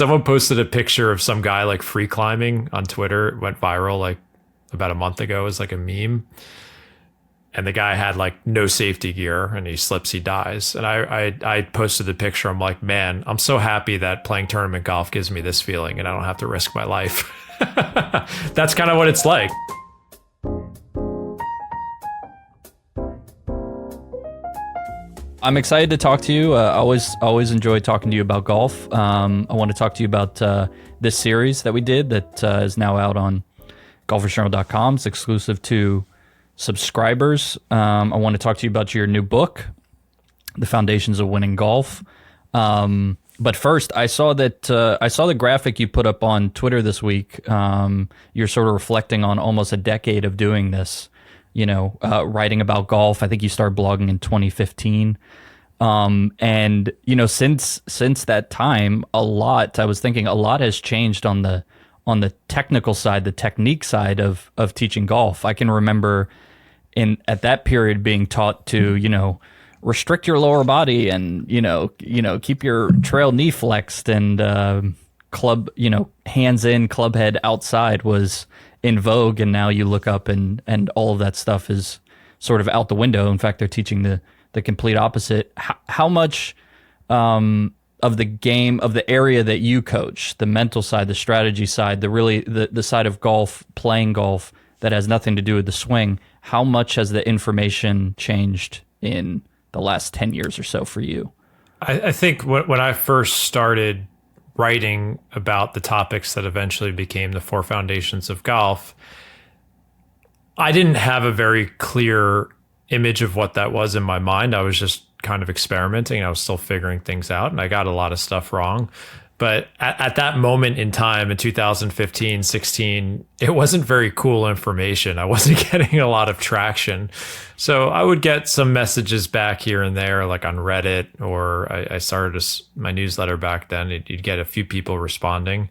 someone posted a picture of some guy like free climbing on Twitter. It went viral like about a month ago as like a meme. And the guy had like no safety gear and he slips, he dies. And I posted the picture. I'm like, man, I'm so happy that playing tournament golf gives me this feeling and I don't have to risk my life. That's kind of what it's like. I'm excited to talk to you. I always enjoy talking to you about golf. I want to talk to you about this series that we did that is now out on golfersjournal.com. It's exclusive to subscribers. I want to talk to you about your new book, The Foundations of Winning Golf. But first, I saw the graphic you put up on Twitter this week. You're sort of reflecting on almost a decade of doing this. Writing about golf. I think you started blogging in 2015. And since that time, a lot has changed on the technical side, the technique side of teaching golf. I can remember at that period being taught to, restrict your lower body and, keep your trail knee flexed and, club, hands in, club head outside was in vogue, and now you look up and all of that stuff is sort of out the window. In fact, they're teaching the complete opposite. How much of the game, of the area that you coach, the mental side, the strategy side, the side of golf, playing golf that has nothing to do with the swing, how much has the information changed in the last 10 years or so for you? I think when I first started writing about the topics that eventually became the 4 foundations of golf, I didn't have a very clear image of what that was in my mind. I was just kind of experimenting. I was still figuring things out, and I got a lot of stuff wrong. But at that moment in time in 2015, 16, it wasn't very cool information. I wasn't getting a lot of traction. So I would get some messages back here and there, like on Reddit, or I started my newsletter back then. You'd get a few people responding.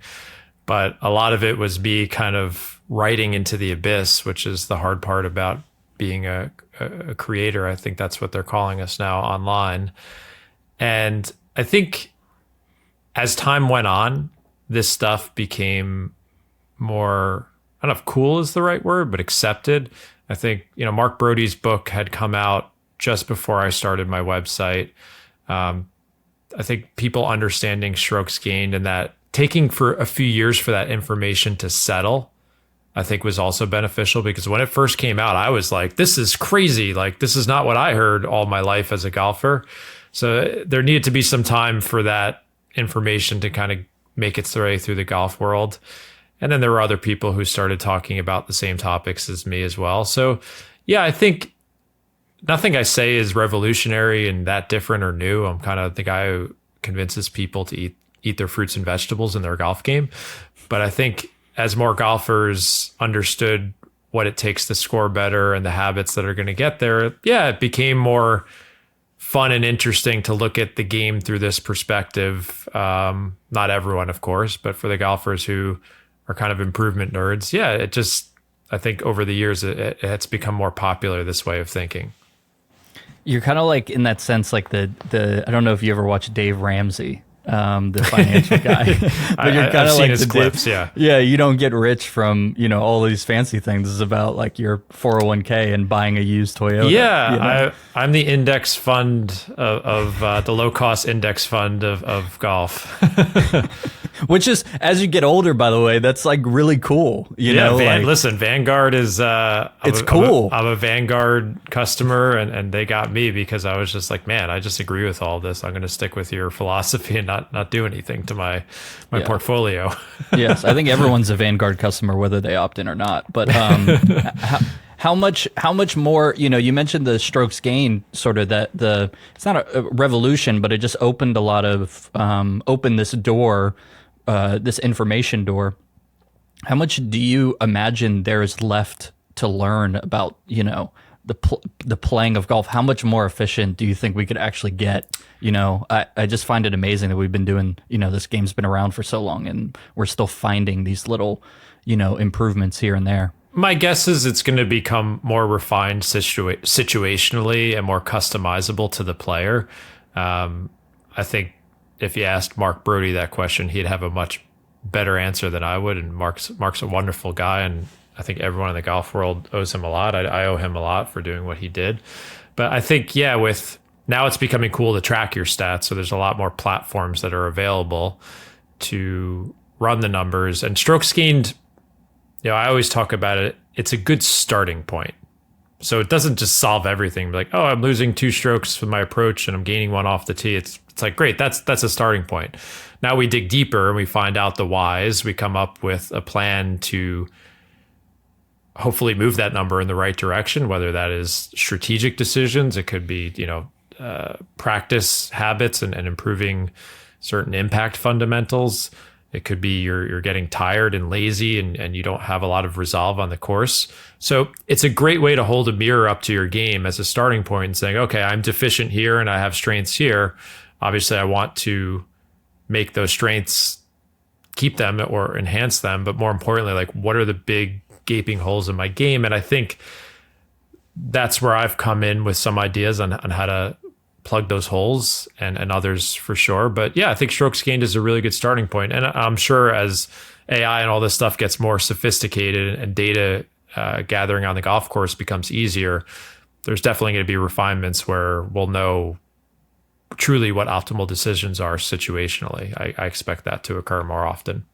But a lot of it was me kind of writing into the abyss, which is the hard part about being a creator. I think that's what they're calling us now online. And I think as time went on, this stuff became more, I don't know if cool is the right word, but accepted. I think, Mark Brody's book had come out just before I started my website. I think people understanding strokes gained and that taking for a few years for that information to settle, I think was also beneficial, because when it first came out, I was like, this is crazy. Like, this is not what I heard all my life as a golfer. So there needed to be some time for that information to kind of make its way through the golf world. And then there were other people who started talking about the same topics as me as well. So yeah, I think nothing I say is revolutionary and that different or new. I'm kind of the guy who convinces people to eat their fruits and vegetables in their golf game. But I think as more golfers understood what it takes to score better and the habits that are going to get there, yeah, it became more fun and interesting to look at the game through this perspective. Not everyone, of course, but for the golfers who are kind of improvement nerds, yeah, I think over the years, it's become more popular, this way of thinking. You're kind of like, in that sense, like the I don't know if you ever watched Dave Ramsey, the financial guy. But you're kind of like his clips, yeah. Yeah, you don't get rich from, all these fancy things. This is about like your 401k and buying a used Toyota. Yeah, I'm the index fund of the low-cost index fund of golf. Which is, as you get older, by the way, that's like really cool. Listen, Vanguard is it's cool. I'm a Vanguard customer, and they got me because I was just like, man, I just agree with all this. I'm going to stick with your philosophy and not do anything to my portfolio. Yes, I think everyone's a Vanguard customer, whether they opt in or not. But how much more? You mentioned the strokes gain, sort of it's not a revolution, but it just opened a lot of opened this door. This information door. How much do you imagine there is left to learn about, the playing of golf? How much more efficient do you think we could actually get? I just find it amazing that we've been doing, this game's been around for so long and we're still finding these little, improvements here and there. My guess is it's going to become more refined situationally and more customizable to the player. I think if you asked Mark Brody that question, he'd have a much better answer than I would. And Mark's a wonderful guy, and I think everyone in the golf world owes him a lot. I owe him a lot for doing what he did. But I think, yeah, with now it's becoming cool to track your stats. So there's a lot more platforms that are available to run the numbers. And strokes gained, I always talk about it. It's a good starting point. So it doesn't just solve everything. Like, oh, I'm losing 2 strokes with my approach and I'm gaining 1 off the tee. It's like, great, that's a starting point. Now we dig deeper and we find out the whys. We come up with a plan to hopefully move that number in the right direction, whether that is strategic decisions. It could be, practice habits and improving certain impact fundamentals. It could be you're getting tired and lazy and you don't have a lot of resolve on the course. So it's a great way to hold a mirror up to your game as a starting point and saying, okay, I'm deficient here and I have strengths here. Obviously, I want to make those strengths, keep them or enhance them. But more importantly, like, what are the big gaping holes in my game? And I think that's where I've come in with some ideas on how to plug those holes and others for sure. But yeah, I think strokes gained is a really good starting point. And I'm sure as AI and all this stuff gets more sophisticated and data gathering on the golf course becomes easier, there's definitely going to be refinements where we'll know truly what optimal decisions are situationally. I expect that to occur more often.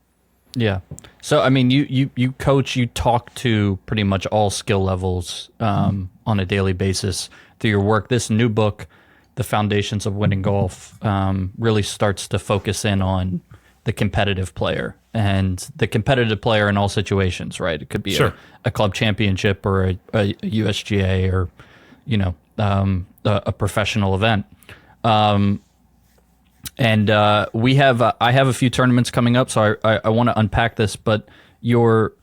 Yeah. So, I mean, you coach, you talk to pretty much all skill levels on a daily basis through your work. This new book, The Foundations of Winning Golf, really starts to focus in on the competitive player and the competitive player in all situations, right? It could be sure. a club championship or a USGA or, a professional event. I have a few tournaments coming up, so I want to unpack this, but your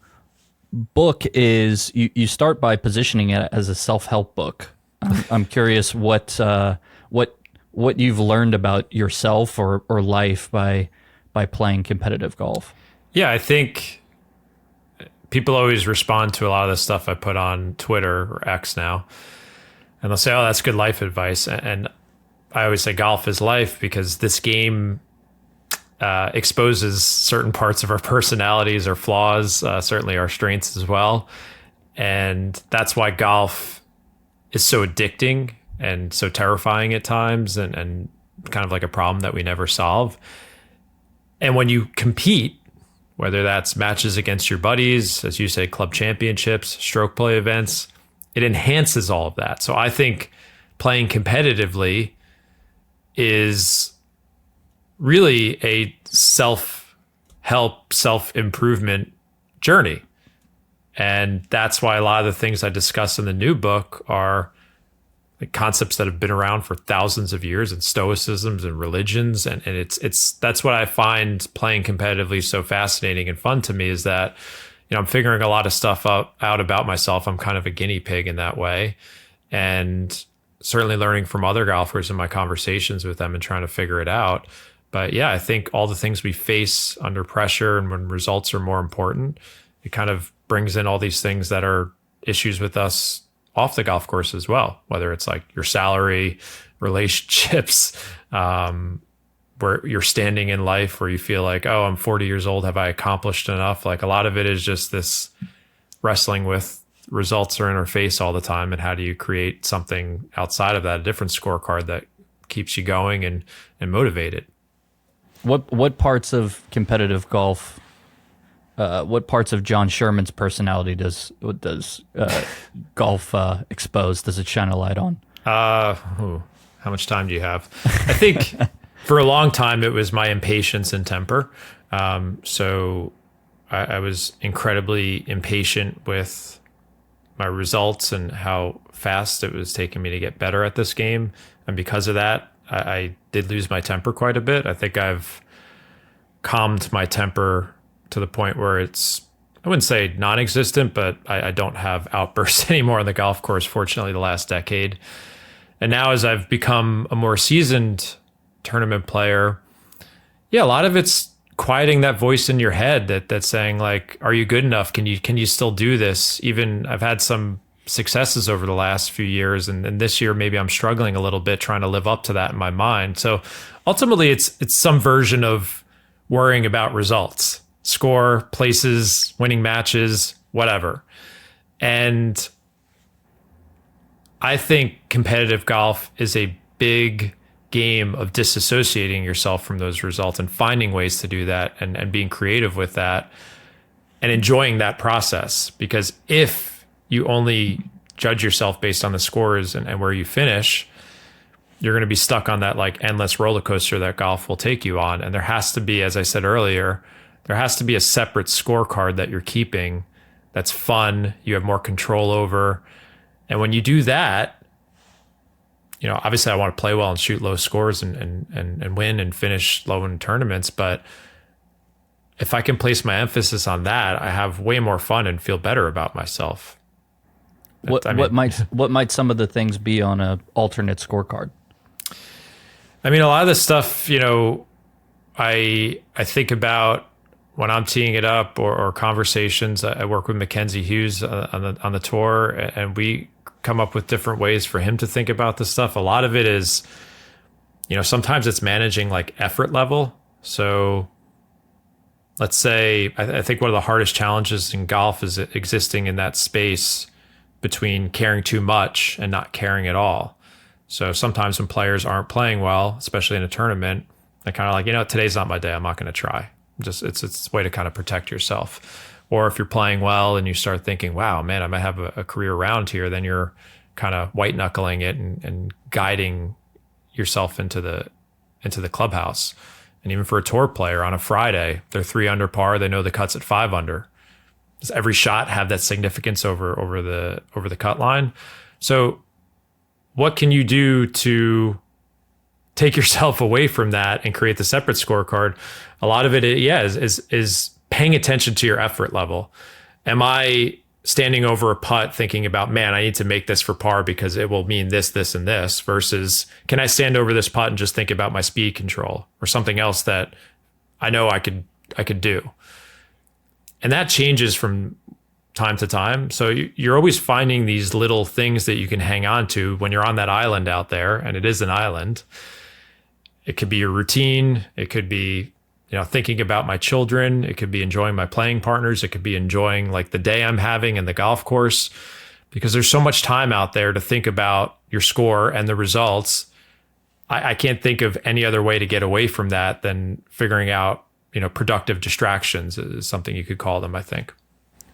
book is, you start by positioning it as a self-help book. I'm curious what you've learned about yourself or life by playing competitive golf. Yeah, I think people always respond to a lot of the stuff I put on Twitter or X now, and they'll say, oh, that's good life advice. And I always say golf is life because this game exposes certain parts of our personalities, our flaws, certainly our strengths as well. And that's why golf is so addicting and so terrifying at times and kind of like a problem that we never solve. And when you compete, whether that's matches against your buddies, as you say, club championships, stroke play events, it enhances all of that. So I think playing competitively is really a self-help, self-improvement journey. And that's why a lot of the things I discuss in the new book are like concepts that have been around for thousands of years in stoicisms and religions. And it's that's what I find playing competitively so fascinating and fun to me, is that, I'm figuring a lot of stuff out about myself. I'm kind of a guinea pig in that way. And certainly learning from other golfers in my conversations with them and trying to figure it out. But yeah, I think all the things we face under pressure and when results are more important, it kind of brings in all these things that are issues with us off the golf course as well, whether it's like your salary, relationships, where you're standing in life, where you feel like, oh, I'm 40 years old. Have I accomplished enough? Like a lot of it is just this wrestling with results are in our face all the time. And how do you create something outside of that, a different scorecard that keeps you going and motivated? What parts of competitive golf, what parts of Jon Sherman's personality does golf expose? Does it shine a light on? How much time do you have? I think for a long time it was my impatience and temper. So I was incredibly impatient with my results and how fast it was taking me to get better at this game. And because of that, I did lose my temper quite a bit. I think I've calmed my temper to the point where it's, I wouldn't say non-existent, but I don't have outbursts anymore on the golf course, fortunately, the last decade. And now as I've become a more seasoned tournament player, yeah, a lot of it's quieting that voice in your head that's saying like, are you good enough? Can you still do this? Even I've had some successes over the last few years. And this year, maybe I'm struggling a little bit trying to live up to that in my mind. So ultimately, it's some version of worrying about results, score, places, winning matches, whatever. And I think competitive golf is a big game of disassociating yourself from those results and finding ways to do that and being creative with that and enjoying that process. Because if you only judge yourself based on the scores and where you finish, you're going to be stuck on that like endless roller coaster that golf will take you on. And there has to be, as I said earlier, there has to be a separate scorecard that you're keeping that's fun, you have more control over. And when you do that, you know, obviously I want to play well and shoot low scores and win and finish low in tournaments. But if I can place my emphasis on that, I have way more fun and feel better about myself. What might some of the things be on a alternate scorecard? I mean, a lot of this stuff, you know, I think about when I'm teeing it up or conversations. I work with Mackenzie Hughes on the tour, and we come up with different ways for him to think about this stuff. A lot of it is, you know, sometimes it's managing like effort level. So let's say, I think one of the hardest challenges in golf is existing in that space between caring too much and not caring at all. So sometimes when players aren't playing well, especially in a tournament, they're kind of like, you know, today's not my day. I'm not going to try. Just it's a way to kind of protect yourself. Or if you're playing well and you start thinking, wow, man, I might have a career round here, then you're kind of white knuckling it and guiding yourself into the clubhouse. And even for a tour player on a Friday, they're 3 under par. They know the cut's at 5 under. Does every shot have that significance over the cut line? So what can you do to take yourself away from that and create the separate scorecard? A lot of it, is paying attention to your effort level. Am I standing over a putt thinking about, man, I need to make this for par because it will mean this, this, and this, versus can I stand over this putt and just think about my speed control or something else that I know I could do? And that changes from time to time. So you're always finding these little things that you can hang on to when you're on that island out there, and it is an island. It could be your routine. It could be, you know, thinking about my children. It could be enjoying my playing partners. It could be enjoying like the day I'm having in the golf course, because there's so much time out there to think about your score and the results. I can't think of any other way to get away from that than figuring out, you know, productive distractions is something you could call them, I think.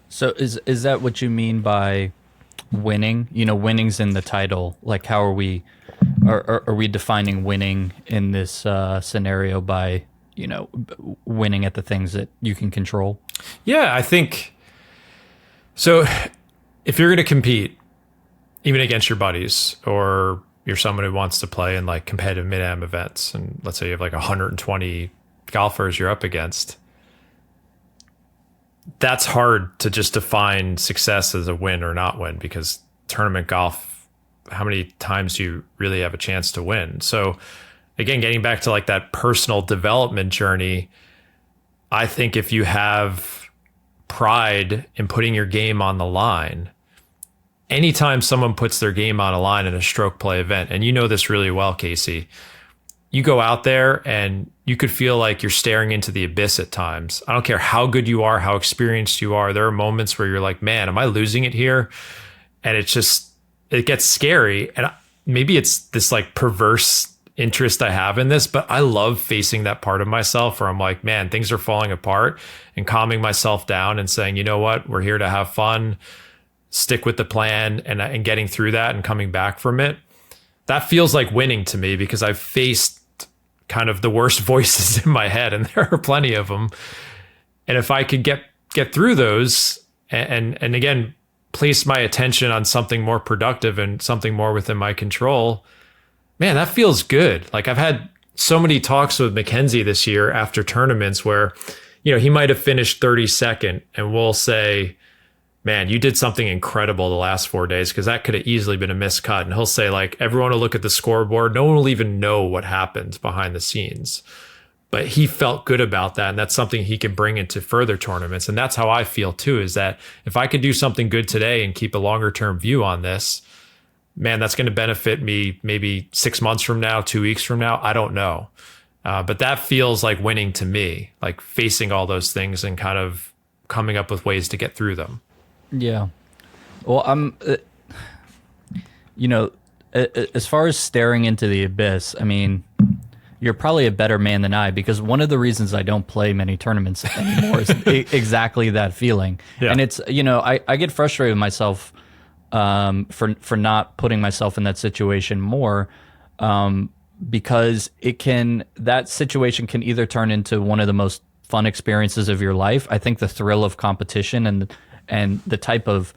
So is that what you mean by winning? You know, winning's in the title. Like, how are we defining winning in this scenario by, you know, winning at the things that you can control? Yeah, I think so. If you're going to compete, even against your buddies, or you're someone who wants to play in like competitive mid-am events, and let's say you have like 120 golfers you're up against, that's hard to just define success as a win or not win, because tournament golf, how many times do you really have a chance to win? So again, getting back to like that personal development journey, I think if you have pride in putting your game on the line, anytime someone puts their game on a line in a stroke play event, and you know this really well, Casey, you go out there and you could feel like you're staring into the abyss at times. I don't care how good you are, how experienced you are. There are moments where you're like, man, am I losing it here? And it gets scary. And maybe it's this like perverse interest I have in this, but I love facing that part of myself where I'm like, man, things are falling apart, and calming myself down and saying, you know what, we're here to have fun, stick with the plan, and getting through that and coming back from it. That feels like winning to me, because I've faced kind of the worst voices in my head, and there are plenty of them. And if I could get through those and again, place my attention on something more productive and something more within my control, man, that feels good. Like, I've had so many talks with Mackenzie this year after tournaments where, you know, he might have finished 32nd, and we'll say, man, you did something incredible the last 4 days, because that could have easily been a miscut. And he'll say, like, everyone will look at the scoreboard. No one will even know what happened behind the scenes. but he felt good about that. And that's something he can bring into further tournaments. And that's how I feel too, is that if I could do something good today and keep a longer term view on this, man, that's going to benefit me maybe 6 months from now, 2 weeks from now. I don't know. But that feels like winning to me, like facing all those things and kind of coming up with ways to get through them. Yeah. Well, as far as staring into the abyss, I mean, you're probably a better man than I, because one of the reasons I don't play many tournaments anymore is exactly that feeling. Yeah. And it's, I get frustrated with myself for not putting myself in that situation more, because that situation can either turn into one of the most fun experiences of your life. I think the thrill of competition and the type of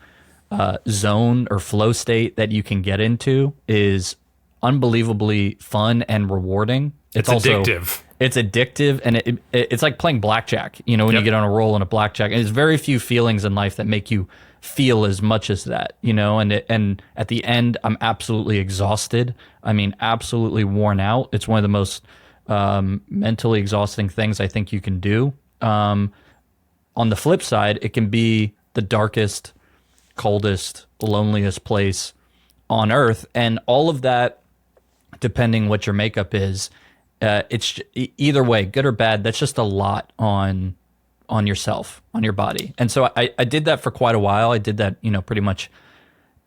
zone or flow state that you can get into is unbelievably fun and rewarding. It's also addictive. It's addictive, and it's like playing blackjack, when you get on a roll in a blackjack. And there's very few feelings in life that make you feel as much as that, and at the end, I'm absolutely exhausted. I mean, absolutely worn out. It's one of the most mentally exhausting things I think you can do. On the flip side, it can be the darkest, coldest, loneliest place on earth. And all of that, depending what your makeup is, it's either way, good or bad, that's just a lot on yourself, on your body. And so I did that for quite a while. I did that, pretty much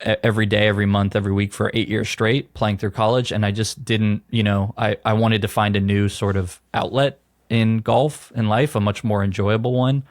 every day, every month, every week for 8 years straight, playing through college. And I just didn't, I wanted to find a new sort of outlet in golf, in life, a much more enjoyable one.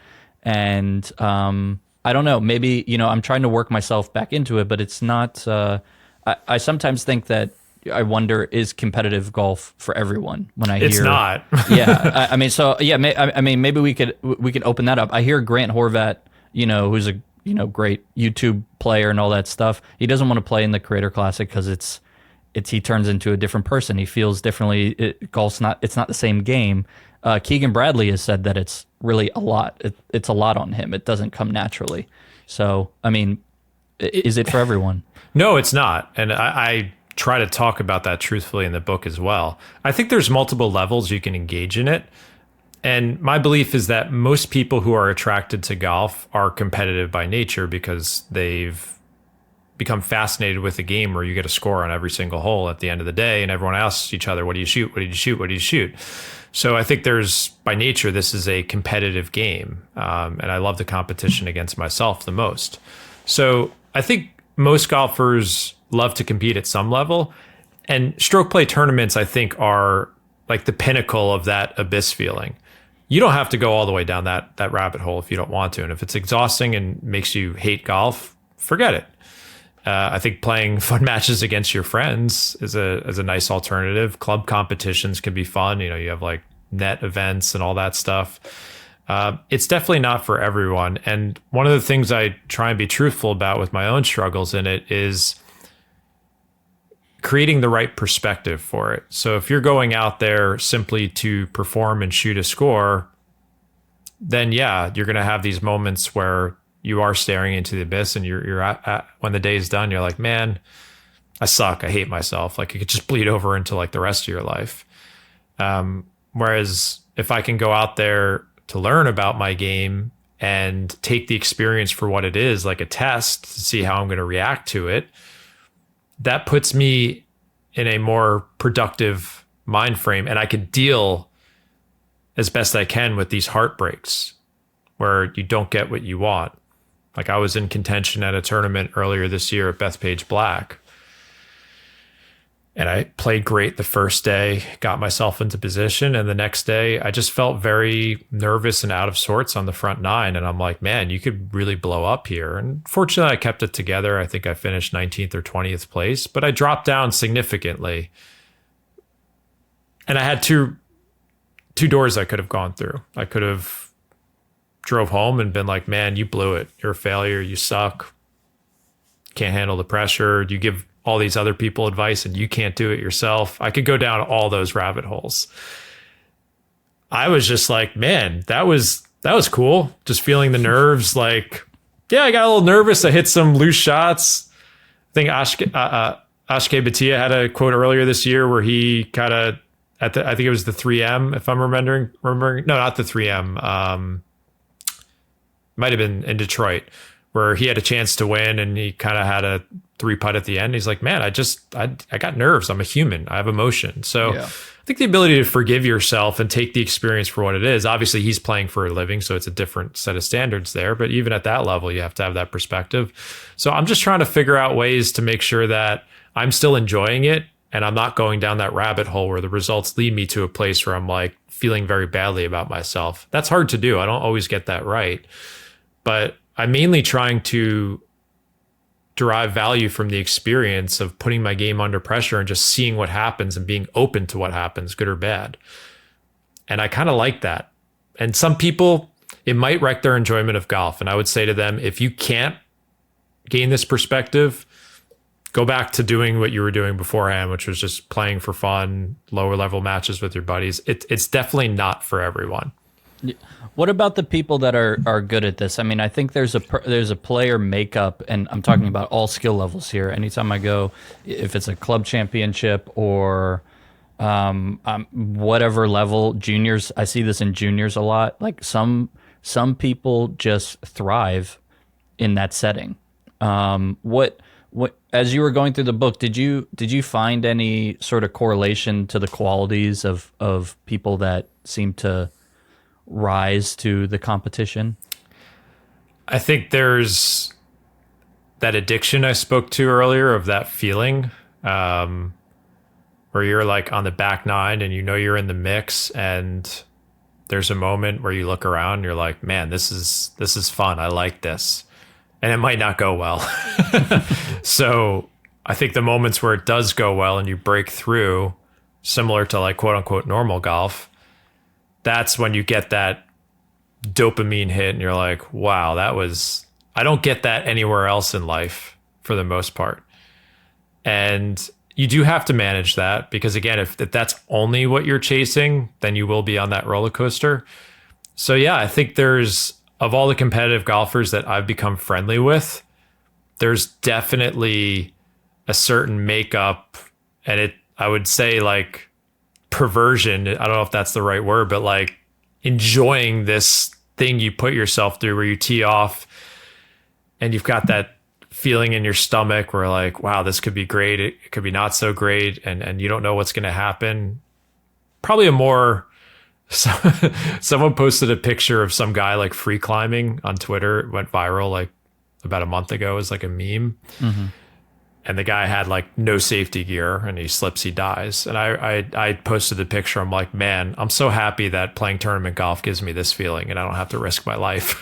And I don't know, maybe, I'm trying to work myself back into it, but it's not, I sometimes think that, I wonder, is competitive golf for everyone? When I hear it's not. Yeah, I mean, so yeah, maybe we could open that up. I hear Grant Horvat, who's a great YouTube player and all that stuff. He doesn't want to play in the Creator Classic because he turns into a different person. He feels differently. Golf's not the same game. Keegan Bradley has said that it's really a lot. It's a lot on him. It doesn't come naturally. So I mean, is it for everyone? No, it's not. And I try to talk about that truthfully in the book as well. I think there's multiple levels you can engage in it. And my belief is that most people who are attracted to golf are competitive by nature because they've become fascinated with a game where you get a score on every single hole at the end of the day and everyone asks each other, what do you shoot? What did you shoot? What did you shoot? So I think by nature, this is a competitive game. And I love the competition against myself the most. So I think most golfers love to compete at some level, and stroke play tournaments, I think, are like the pinnacle of that abyss feeling. You don't have to go all the way down that rabbit hole if you don't want to. And if it's exhausting and makes you hate golf, forget it. I think playing fun matches against your friends is a nice alternative. Club competitions can be fun. You have like net events and all that stuff. It's definitely not for everyone. And one of the things I try and be truthful about with my own struggles in it is creating the right perspective for it. So if you're going out there simply to perform and shoot a score, then yeah, you're going to have these moments where you are staring into the abyss, and you're at when the day is done, you're like, man, I suck. I hate myself. Like, it could just bleed over into like the rest of your life. Whereas if I can go out there to learn about my game and take the experience for what it is, like a test to see how I'm going to react to it, that puts me in a more productive mind frame, and I could deal as best I can with these heartbreaks where you don't get what you want. Like, I was in contention at a tournament earlier this year at Bethpage Black, and I played great the first day, got myself into position, and the next day I just felt very nervous and out of sorts on the front nine. And I'm like, man, you could really blow up here. And fortunately, I kept it together. I think I finished 19th or 20th place, but I dropped down significantly. And I had two doors I could have gone through. I could have drove home and been like, man, you blew it. You're a failure. You suck. Can't handle the pressure. You give all these other people advice and you can't do it yourself. I could go down all those rabbit holes. I was just like, man, that was cool. Just feeling the nerves. Like, yeah, I got a little nervous. I hit some loose shots. I think Ashke Bhatia had a quote earlier this year where he kind of I think it was the 3M, if I'm remembering. No, not the 3M. Might have been in Detroit, where he had a chance to win and he kind of had a 3-putt at the end. He's like, man, I got nerves. I'm a human. I have emotion. So I think the ability to forgive yourself and take the experience for what it is. Obviously, he's playing for a living, so it's a different set of standards there. But even at that level, you have to have that perspective. So I'm just trying to figure out ways to make sure that I'm still enjoying it and I'm not going down that rabbit hole where the results lead me to a place where I'm like feeling very badly about myself. That's hard to do. I don't always get that right. But I'm mainly trying to derive value from the experience of putting my game under pressure and just seeing what happens and being open to what happens, good or bad. And I kind of like that. And some people, it might wreck their enjoyment of golf. And I would say to them, if you can't gain this perspective, go back to doing what you were doing beforehand, which was just playing for fun, lower level matches with your buddies. It's definitely not for everyone. What about the people that are good at this? I mean, I think there's a player makeup, and I'm talking about all skill levels here. Anytime I go, if it's a club championship or whatever level, juniors, I see this in juniors a lot. Like some people just thrive in that setting. What as you were going through the book, did you find any sort of correlation to the qualities of people that seem to rise to the competition? I think there's that addiction I spoke to earlier of that feeling where you're like on the back nine and you know you're in the mix, and there's a moment where you look around and you're like, man, this is fun. I like this. And it might not go well. So I think the moments where it does go well and you break through, similar to like quote unquote normal golf, that's when you get that dopamine hit and you're like, wow, I don't get that anywhere else in life for the most part. And you do have to manage that because, again, if that's only what you're chasing, then you will be on that roller coaster. So yeah, I think of all the competitive golfers that I've become friendly with, there's definitely a certain makeup, and I would say like perversion. I don't know if that's the right word, but like enjoying this thing you put yourself through where you tee off and you've got that feeling in your stomach where like, wow, this could be great. It could be not so great. And you don't know what's going to happen. Probably someone posted a picture of some guy like free climbing on Twitter. It went viral like about a month ago as like a meme. Mm-hmm. And the guy had like no safety gear and he slips, he dies. And I posted the picture. I'm like, man, I'm so happy that playing tournament golf gives me this feeling and I don't have to risk my life.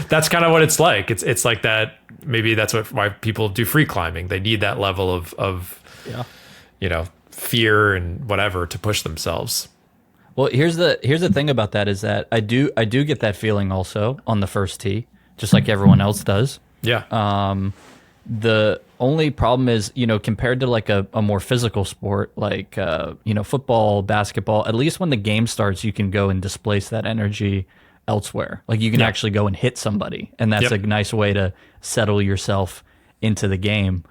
That's kind of what it's like. It's like that. Maybe that's why people do free climbing. They need that level of fear and whatever to push themselves. Well, here's the thing about that is that I do get that feeling also on the first tee, just like everyone else does. Yeah. The only problem is, compared to like a more physical sport like football, basketball, at least when the game starts, you can go and displace that energy elsewhere. Like you can actually go and hit somebody, and that's a nice way to settle yourself into the game.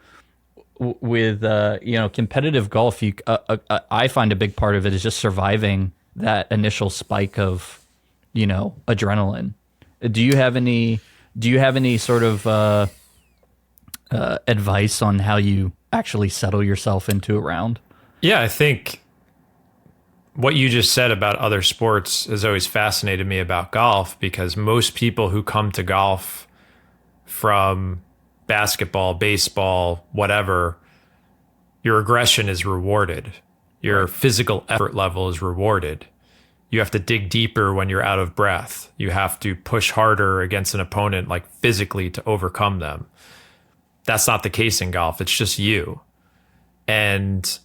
With competitive golf, I find a big part of it is just surviving that initial spike of adrenaline. Do you have any sort of advice on how you actually settle yourself into a round? Yeah, I think what you just said about other sports has always fascinated me about golf, because most people who come to golf from basketball, baseball, whatever, your aggression is rewarded. Your physical effort level is rewarded. You have to dig deeper when you're out of breath. You have to push harder against an opponent, like physically, to overcome them. That's not the case in golf. It's just you. And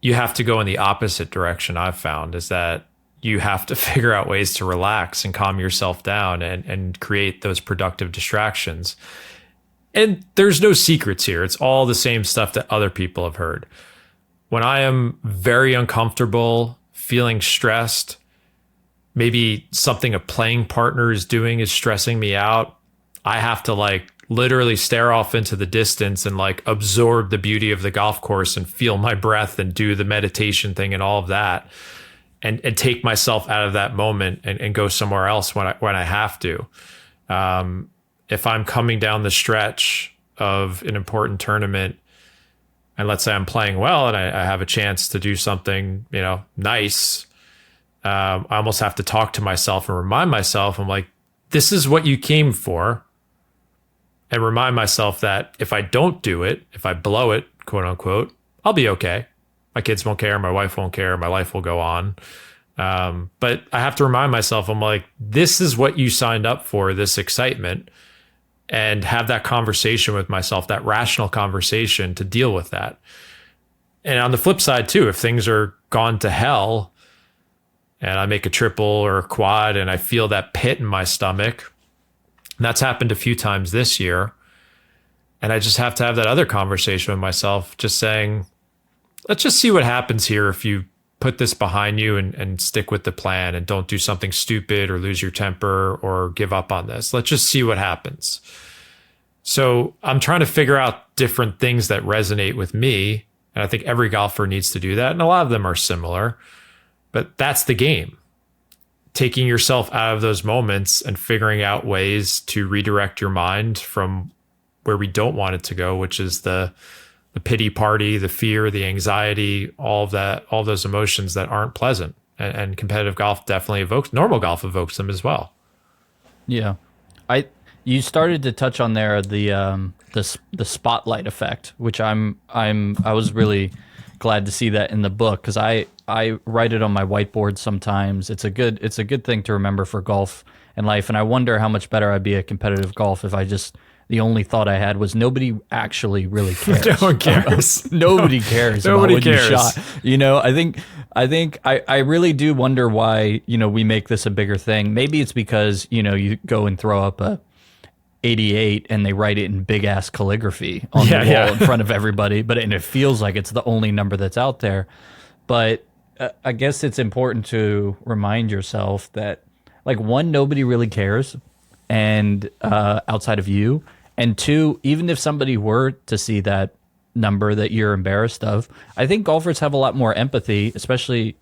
you have to go in the opposite direction, I've found, is that you have to figure out ways to relax and calm yourself down and create those productive distractions. And there's no secrets here. It's all the same stuff that other people have heard. When I am very uncomfortable, feeling stressed, maybe something a playing partner is doing is stressing me out, I have to like literally stare off into the distance and like absorb the beauty of the golf course and feel my breath and do the meditation thing and all of that, and take myself out of that moment and go somewhere else when I have to. If I'm coming down the stretch of an important tournament, and let's say I'm playing well and I have a chance to do something, nice, I almost have to talk to myself and remind myself, I'm like, this is what you came for. And remind myself that if I don't do it, if I blow it, quote unquote, I'll be okay. My kids won't care. My wife won't care. My life will go on. But I have to remind myself, I'm like, this is what you signed up for, this excitement, and have that conversation with myself, that rational conversation to deal with that. And on the flip side too, if things are gone to hell and I make a triple or a quad and I feel that pit in my stomach, and that's happened a few times this year, and I just have to have that other conversation with myself, just saying, let's just see what happens here if you put this behind you and stick with the plan and don't do something stupid or lose your temper or give up on this. Let's just see what happens. So I'm trying to figure out different things that resonate with me. And I think every golfer needs to do that. And a lot of them are similar, but that's the game. Taking yourself out of those moments and figuring out ways to redirect your mind from where we don't want it to go, which is the pity party, the fear, the anxiety, all of that, all those emotions that aren't pleasant. And competitive golf definitely normal golf evokes them as well. Yeah. You started to touch on there the spotlight effect, which I was really glad to see that in the book, because I write it on my whiteboard sometimes. It's a good thing to remember for golf and life. And I wonder how much better I'd be at competitive golf if the only thought I had was nobody actually really cares. No one cares. Nobody cares. Nobody about when cares. You shot. I really do wonder why, we make this a bigger thing. Maybe it's because, you go and throw up a 88 and they write it in big ass calligraphy on the wall in front of everybody, and it feels like it's the only number that's out there. But I guess it's important to remind yourself that, like, one, nobody really cares, and outside of you, and two, even if somebody were to see that number that you're embarrassed of, I think golfers have a lot more empathy, especially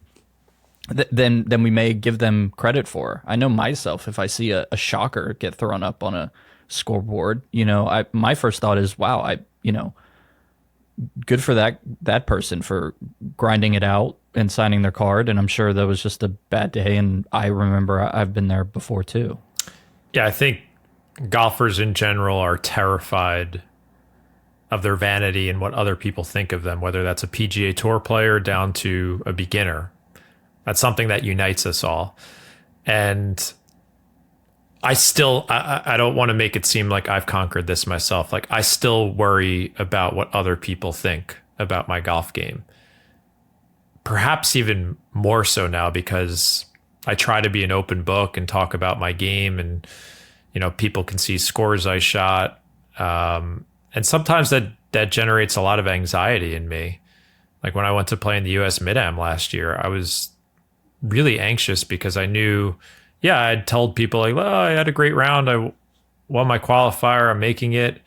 than we may give them credit for. I know myself, if I see a shocker get thrown up on a scoreboard, my first thought is, wow, good for that person for grinding it out and signing their card. And I'm sure that was just a bad day. And I remember I've been there before too. Yeah, I think golfers in general are terrified of their vanity and what other people think of them, whether that's a PGA Tour player down to a beginner. That's something that unites us all. And I don't want to make it seem like I've conquered this myself. Like, I still worry about what other people think about my golf game. Perhaps even more so now, because I try to be an open book and talk about my game, and, people can see scores I shot. And sometimes that generates a lot of anxiety in me. Like when I went to play in the US Mid-Am last year, I was really anxious because I knew, I'd told people like, well, I had a great round. I won my qualifier. I'm making it.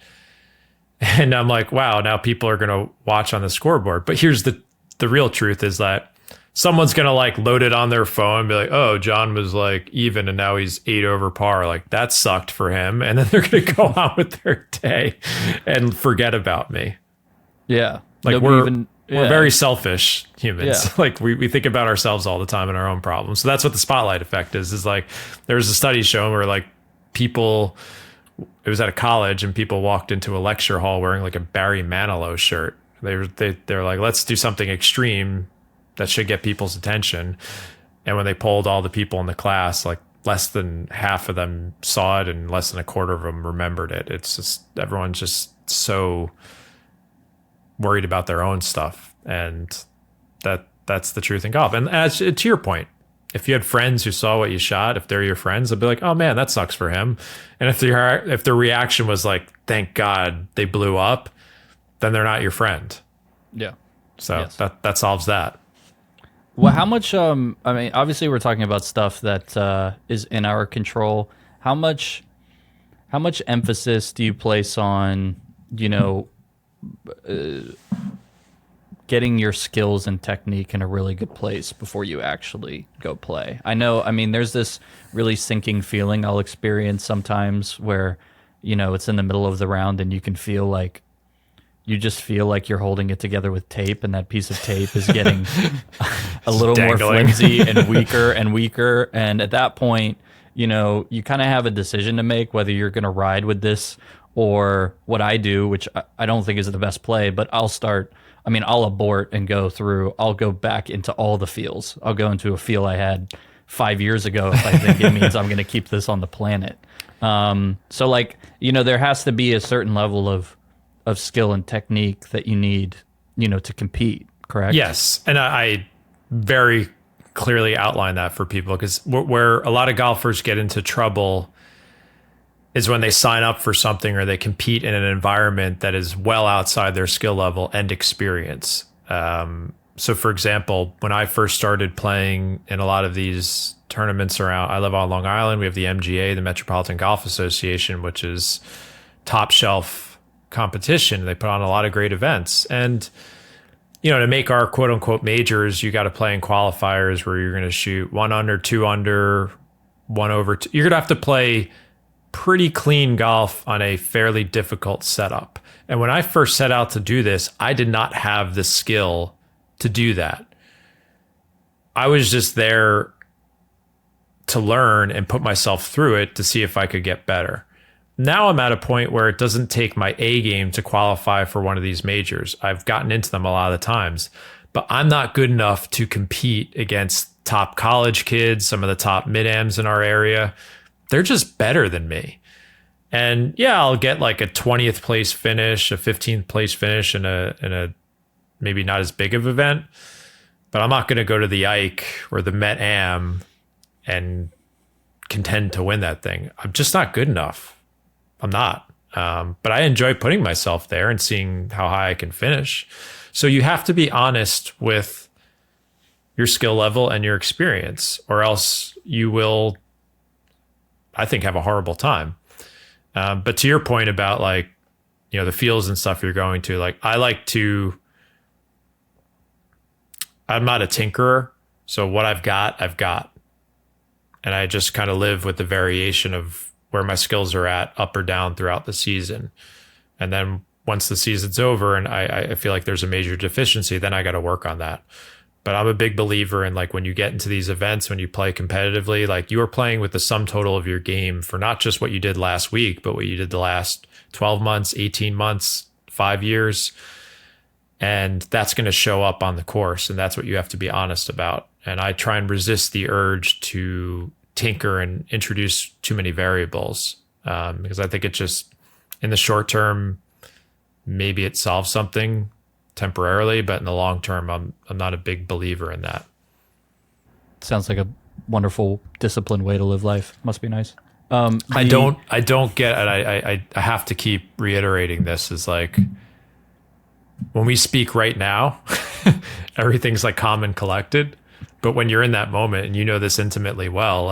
And I'm like, wow, now people are going to watch on the scoreboard. But here's the real truth is that someone's going to like load it on their phone and be like, oh, Jon was like even and now he's 8 over par. Like, that sucked for him. And then they're going to go on with their day and forget about me. Yeah. Like we're very selfish humans. Yeah. Like we think about ourselves all the time and our own problems. So that's what the spotlight effect is like, there's a study showing where like people, it was at a college and people walked into a lecture hall wearing like a Barry Manilow shirt. They're like, let's do something extreme that should get people's attention. And when they polled all the people in the class, like less than half of them saw it and less than a quarter of them remembered it. It's just, everyone's just so worried about their own stuff. And that's the truth in golf. And as to your point, if you had friends who saw what you shot, if they're your friends, they'll be like, oh man, that sucks for him. And if their reaction was like, thank God they blew up, then they're not your friend. Yeah. So yes. that solves that. Well, how much, obviously we're talking about stuff that is in our control. How much How much emphasis do you place on, getting your skills and technique in a really good place before you actually go play? I mean, there's this really sinking feeling I'll experience sometimes where, it's in the middle of the round and you can feel like, you just feel like you're holding it together with tape, and that piece of tape is getting a little more flimsy and weaker and weaker. And at that point, you kind of have a decision to make whether you're going to ride with this or what I do, which I don't think is the best play, but I'll abort and I'll go back into all the feels. I'll go into a feel I had 5 years ago if I think it means I'm going to keep this on the planet. So there has to be a certain level of skill and technique that you need, to compete, correct? Yes. And I very clearly outline that for people, because where a lot of golfers get into trouble is when they sign up for something or they compete in an environment that is well outside their skill level and experience. So for example, when I first started playing in a lot of these tournaments I live on Long Island, we have the MGA, the Metropolitan Golf Association, which is top shelf competition. They put on a lot of great events. And, to make our quote unquote majors, you got to play in qualifiers where you're going to shoot 1 under, 2 under, 1 over 2. You're going to have to play pretty clean golf on a fairly difficult setup. And when I first set out to do this, I did not have the skill to do that. I was just there to learn and put myself through it to see if I could get better. Now I'm at a point where it doesn't take my A game to qualify for one of these majors. I've gotten into them a lot of the times, but I'm not good enough to compete against top college kids, some of the top mid-ams in our area. They're just better than me. And yeah, I'll get like a 20th place finish, a 15th place finish in a maybe not as big of event, but I'm not going to go to the Ike or the Met Am and contend to win that thing. I'm just not good enough. I'm not. But I enjoy putting myself there and seeing how high I can finish. So you have to be honest with your skill level and your experience, or else you will, I think, have a horrible time. But to your point about the fields and stuff you're going to, I'm not a tinkerer. So what I've got. And I just kind of live with the variation of where my skills are at, up or down throughout the season. And then once the season's over and I feel like there's a major deficiency, then I got to work on that. But I'm a big believer in when you get into these events, when you play competitively, you are playing with the sum total of your game for not just what you did last week, but what you did the last 12 months, 18 months, 5 years. And that's going to show up on the course. And that's what you have to be honest about. And I try and resist the urge to tinker and introduce too many variables, because I think it just, in the short term, maybe it solves something temporarily, but in the long term, I'm not a big believer in that. Sounds like a wonderful, disciplined way to live life. Must be nice. I don't get it. I have to keep reiterating this, is when we speak right now, everything's calm and collected. But when you're in that moment, and you know this intimately well,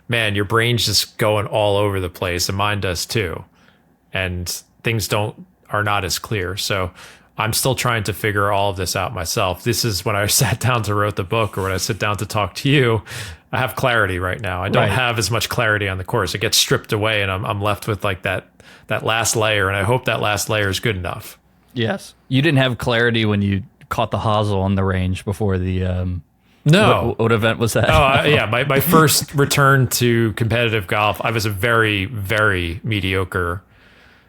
man, your brain's just going all over the place, and mine does too. And things are not as clear. So I'm still trying to figure all of this out myself. This is when I sat down to write the book, or when I sit down to talk to you, I have clarity right now. I don't have as much clarity on the course. It gets stripped away, and I'm left with that last layer. And I hope that last layer is good enough. Yes. You didn't have clarity when you caught the hosel on the range before the, no. What event was that? Yeah. My first return to competitive golf, I was a very, very mediocre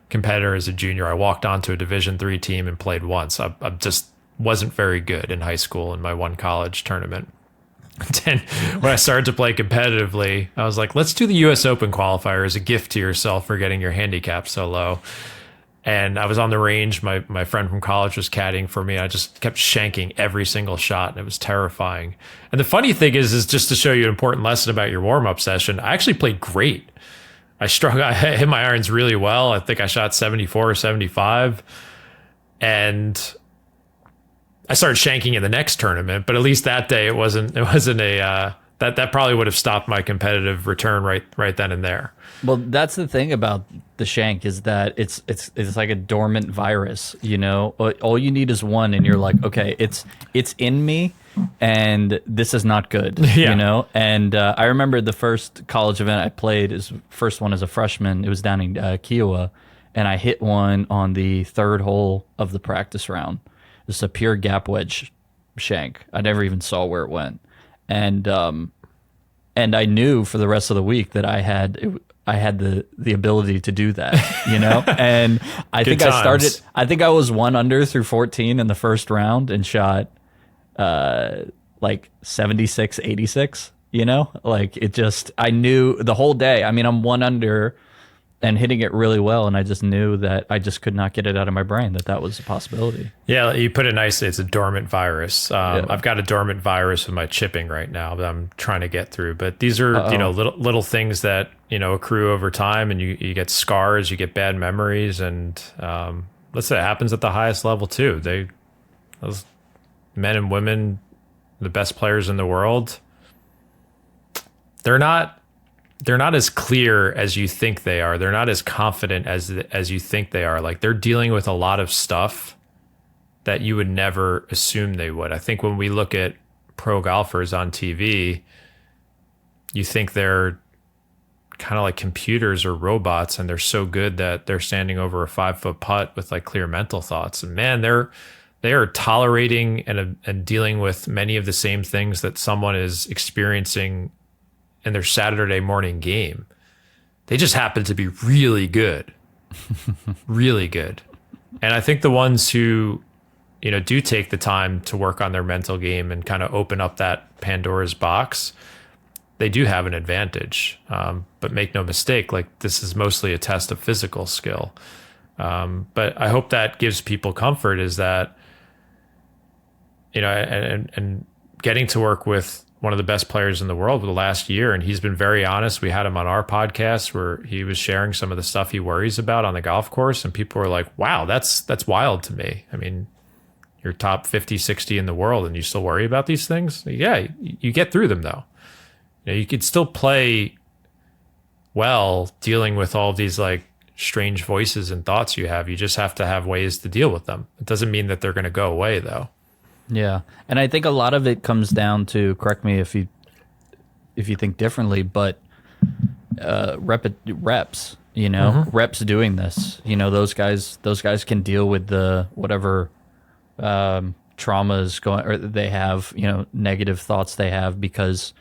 competitor as a junior. I walked onto a Division III team and played once. I just wasn't very good in high school in my one college tournament. Then when I started to play competitively, I was like, let's do the US Open qualifier as a gift to yourself for getting your handicap so low. And I was on the range. My friend from college was caddying for me. I just kept shanking every single shot, and it was terrifying. And the funny thing is just to show you an important lesson about your warm-up session, I actually played great. I hit my irons really well. I think I shot 74 or 75. And I started shanking in the next tournament, but at least that day it wasn't the that probably would have stopped my competitive return right then and there. Well, that's the thing about the shank is that it's like a dormant virus, you know. All you need is one, and you're like, okay, it's in me, and this is not good, you know. And I remember the first college event I played, is first one as a freshman. It was down in Kiowa, and I hit one on the third hole of the practice round. It's a pure gap wedge shank. I never even saw where it went, and I knew for the rest of the week that I had the ability to do that, you know? And I think I think I was 1 under through 14 in the first round and shot like 76, 86, you know? Like I knew the whole day. I mean, I'm 1 under and hitting it really well, and I just knew that I just could not get it out of my brain that was a possibility. Yeah, you put it nicely. It's a dormant virus. I've got a dormant virus with my chipping right now that I'm trying to get through. But these are little things that accrue over time, and you get scars, you get bad memories, and let's say it happens at the highest level too. Those men and women, the best players in the world, they're not as clear as you think they are. They're not as confident as you think they are. Like, they're dealing with a lot of stuff that you would never assume they would. I think when we look at pro golfers on TV, you think they're kind of like computers or robots, and they're so good that they're standing over a 5-foot putt with like clear mental thoughts. And man, they are tolerating and dealing with many of the same things that someone is experiencing in their Saturday morning game. They just happen to be really good. Really good. And I think the ones who, do take the time to work on their mental game and kind of open up that Pandora's box, they do have an advantage. But make no mistake, like, this is mostly a test of physical skill. But I hope that gives people comfort, is that, and getting to work with one of the best players in the world for the last year. And he's been very honest. We had him on our podcast where he was sharing some of the stuff he worries about on the golf course. And people were like, wow, that's wild to me. I mean, you're top 50, 60 in the world and you still worry about these things? Yeah, you get through them though. You could still play well dealing with all of these like strange voices and thoughts you have. You just have to have ways to deal with them. It doesn't mean that they're going to go away though. Yeah, and I think a lot of it comes down to, correct me if you think differently, but reps. Reps doing this. Those guys can deal with the whatever traumas going, or they have, negative thoughts they have, because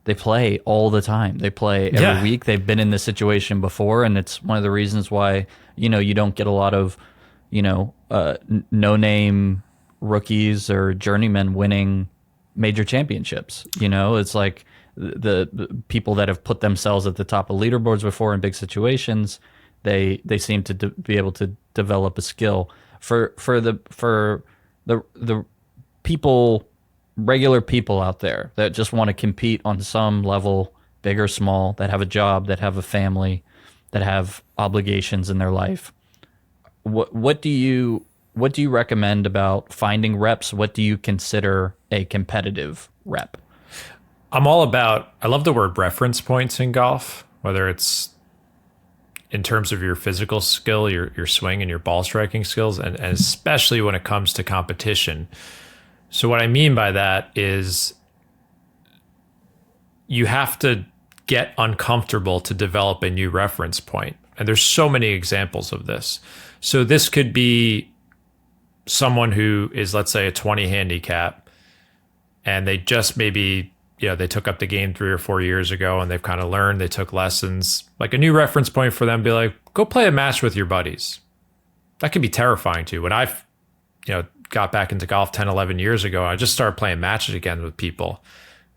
they play all the time. They play every week. They've been in this situation before, and it's one of the reasons why you don't get a lot of no name rookies or journeymen winning major championships. It's like the people that have put themselves at the top of leaderboards before in big situations, they seem to be able to develop a skill. For the people, regular people out there that just want to compete on some level, big or small, that have a job, that have a family, that have obligations in their life, what do you recommend about finding reps? What do you consider a competitive rep? I love the word reference points in golf, whether it's in terms of your physical skill, your swing and your ball striking skills, and especially when it comes to competition. So what I mean by that is you have to get uncomfortable to develop a new reference point. And there's so many examples of this. So this could be someone who is, let's say, a 20 handicap, and they just maybe, they took up the game 3 or 4 years ago, and they've kind of learned, they took lessons. Like, a new reference point for them, be like, go play a match with your buddies. That can be terrifying too. When I've, got back into golf 10, 11 years ago, I just started playing matches again with people.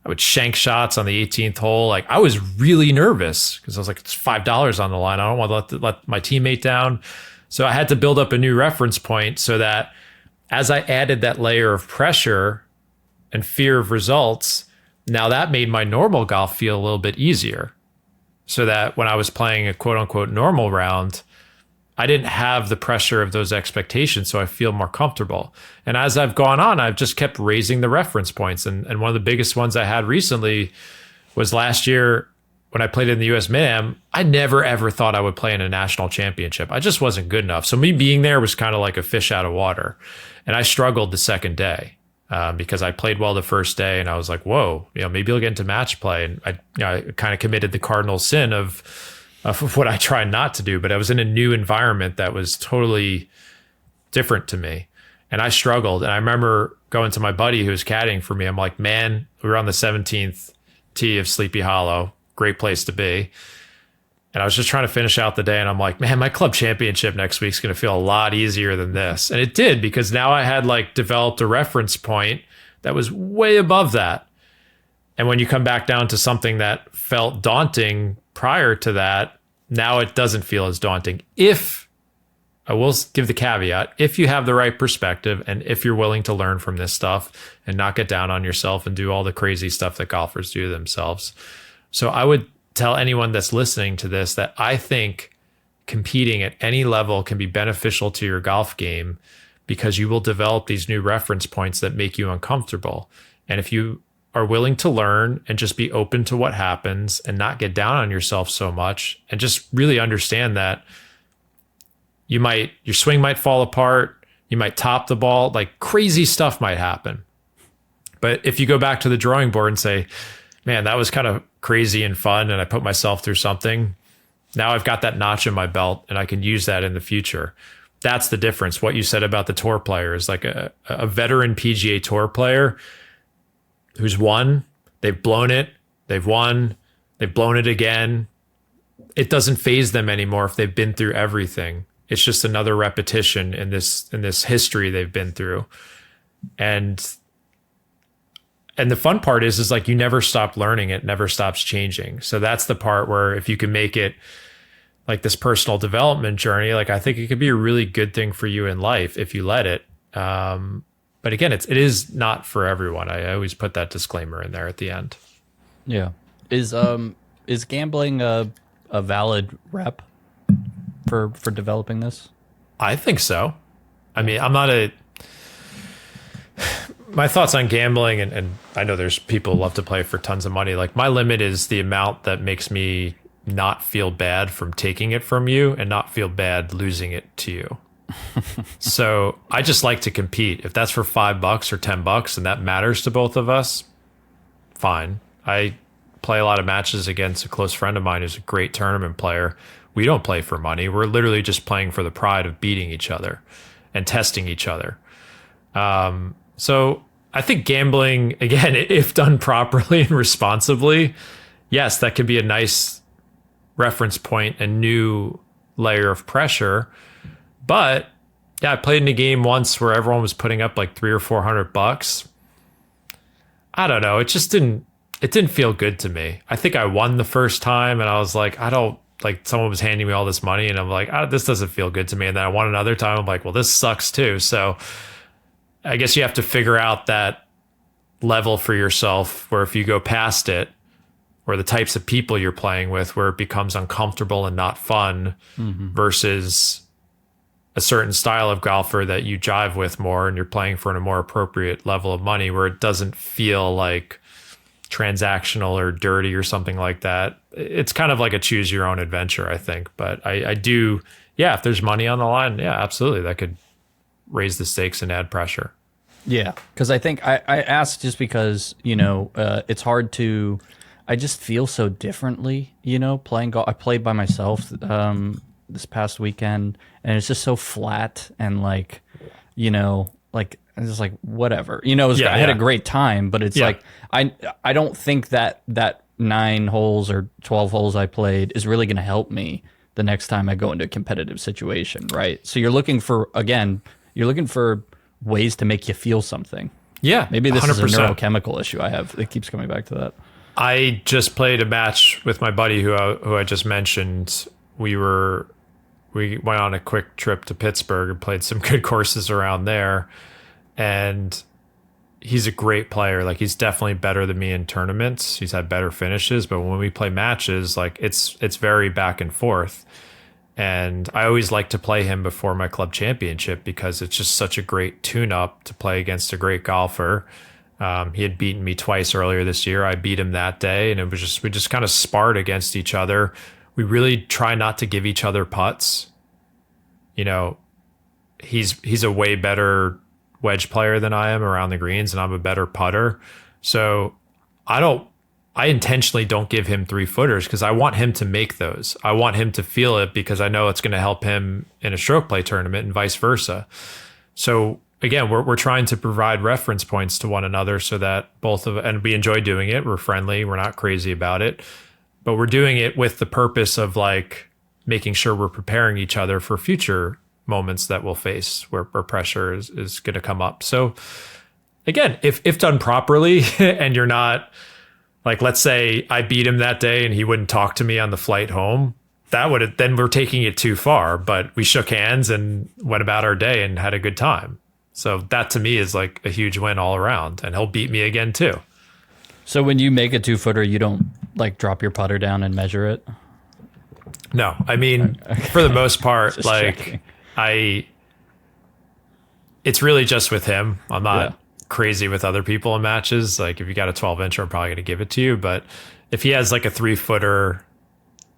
I would shank shots on the 18th hole. Like, I was really nervous because I was like, it's $5 on the line. I don't want to let my teammate down. So I had to build up a new reference point so that as I added that layer of pressure and fear of results, now that made my normal golf feel a little bit easier. So that when I was playing a quote unquote normal round, I didn't have the pressure of those expectations, so I feel more comfortable. And as I've gone on, I've just kept raising the reference points. And one of the biggest ones I had recently was last year when I played in the US Mid-Am, I never ever thought I would play in a national championship. I just wasn't good enough. So me being there was kind of like a fish out of water. And I struggled the second day because I played well the first day and I was like, whoa, maybe I'll get into match play. And I kind of committed the cardinal sin of what I try not to do, but I was in a new environment that was totally different to me. And I struggled. And I remember going to my buddy who was caddying for me. I'm like, man, we were on the 17th tee of Sleepy Hollow. Great place to be. And I was just trying to finish out the day. And I'm like, man, my club championship next week's going to feel a lot easier than this. And it did, because now I had like developed a reference point that was way above that. And when you come back down to something that felt daunting prior to that, now it doesn't feel as daunting. If I will give the caveat, if you have the right perspective and if you're willing to learn from this stuff and not get down on yourself and do all the crazy stuff that golfers do themselves. So I would tell anyone that's listening to this that I think competing at any level can be beneficial to your golf game, because you will develop these new reference points that make you uncomfortable. And if you are willing to learn and just be open to what happens and not get down on yourself so much, and just really understand that your swing might fall apart, you might top the ball, like crazy stuff might happen. But if you go back to the drawing board and say, man, that was kind of crazy and fun, and I put myself through something, now I've got that notch in my belt and I can use that in the future. That's the difference. What you said about the tour player is like a veteran PGA Tour player who's won, they've blown it, they've won, they've blown it again. It doesn't faze them anymore if they've been through everything. It's just another repetition in this history they've been through. And the fun part is like you never stop learning, it never stops changing. So that's the part where if you can make it like this personal development journey, like I think it could be a really good thing for you in life if you let it. But again, it is not for everyone. I always put that disclaimer in there at the end. Yeah. Is gambling a valid rep for developing this? I think so. I mean, my thoughts on gambling, and I know there's people who love to play for tons of money. Like my limit is the amount that makes me not feel bad from taking it from you and not feel bad losing it to you. So I just like to compete. If that's for $5 or $10 and that matters to both of us, fine. I play a lot of matches against a close friend of mine who's a great tournament player. We don't play for money. We're literally just playing for the pride of beating each other and testing each other. So I think gambling, again, if done properly and responsibly, yes, that could be a nice reference point and new layer of pressure. But yeah, I played in a game once where everyone was putting up like $300 or $400. I don't know. It didn't feel good to me. I think I won the first time and I was like, someone was handing me all this money and I'm like, this doesn't feel good to me. And then I won another time. I'm like, well, this sucks too. So I guess you have to figure out that level for yourself where if you go past it, or the types of people you're playing with, where it becomes uncomfortable and not fun, versus a certain style of golfer that you jive with more and you're playing for a more appropriate level of money where it doesn't feel like transactional or dirty or something like that. It's kind of like a choose your own adventure, I think. But I do, yeah, if there's money on the line, yeah, absolutely. That could raise the stakes and add pressure. Yeah, because I think I asked just because, it's hard to, I just feel so differently, playing golf. I played by myself this past weekend, and it's just so flat and like, like it's just like whatever. I had a great time, but it's like I don't think that 9 holes or 12 holes I played is really going to help me the next time I go into a competitive situation, right? So you're looking for ways to make you feel something. Yeah, maybe this 100%. Is a neurochemical issue I have. It keeps coming back to that. I just played a match with my buddy who I just mentioned. We went on a quick trip to Pittsburgh and played some good courses around there. And he's a great player. Like he's definitely better than me in tournaments. He's had better finishes, but when we play matches, like it's very back and forth. And I always like to play him before my club championship because it's just such a great tune-up to play against a great golfer. He had beaten me twice earlier this year. I beat him that day, and we just kind of sparred against each other. We really try not to give each other putts. You know, he's a way better wedge player than I am around the greens, and I'm a better putter. So I intentionally don't give him 3-footers because I want him to make those. I want him to feel it because I know it's going to help him in a stroke play tournament and vice versa. So again, we're trying to provide reference points to one another so that and we enjoy doing it. We're friendly. We're not crazy about it, but we're doing it with the purpose of like making sure we're preparing each other for future moments that we'll face where pressure is going to come up. So again, if done properly and you're not like, let's say I beat him that day and he wouldn't talk to me on the flight home, then we're taking it too far, but we shook hands and went about our day and had a good time. So that to me is like a huge win all around, and he'll beat me again too. So when you make a 2-footer, you don't like drop your putter down and measure it? No, I mean, for the most part, like checking. It's really just with him. I'm not crazy with other people in matches. Like if you got a 12-incher, I'm probably going to give it to you. But if he has like a 3-footer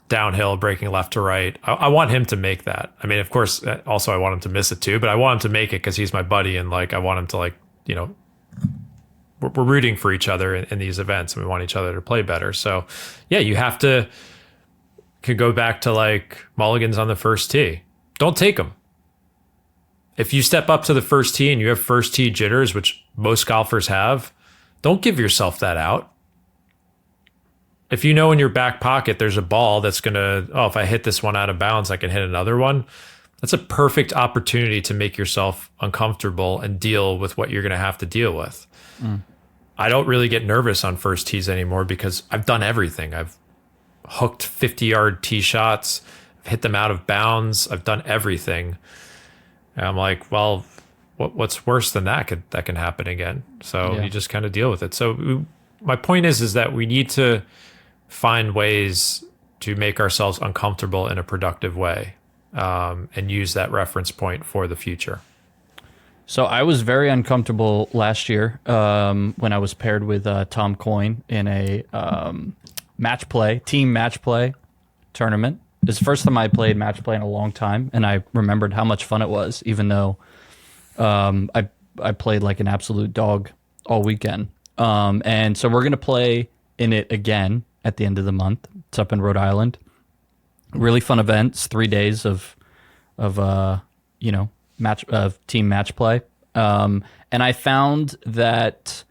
downhill breaking left to right, I want him to make that. I mean, of course, also I want him to miss it too, but I want him to make it because he's my buddy, and like I want him to like, you know, we're rooting for each other in these events, and we want each other to play better. So yeah, you have to could go back to like mulligans on the first tee. Don't take them. If you step up to the first tee and you have first tee jitters, which most golfers have, don't give yourself that out. If you know in your back pocket there's a ball that's going to, if I hit this one out of bounds, I can hit another one. That's a perfect opportunity to make yourself uncomfortable and deal with what you're going to have to deal with. I don't really get nervous on first tees anymore because I've done everything. I've hooked 50-yard tee shots, I've hit them out of bounds. I've done everything. And I'm like, well, what's worse than that can happen again? So you just kind of deal with it. So my point is that we need to find ways to make ourselves uncomfortable in a productive way, and use that reference point for the future. So I was very uncomfortable last year when I was paired with Tom Coyne in a team match play tournament. It's the first time I played match play in a long time, and I remembered how much fun it was, even though I played like an absolute dog all weekend. And so we're going to play in it again at the end of the month. It's up in Rhode Island. Really fun events, 3 days of team match play. And I found that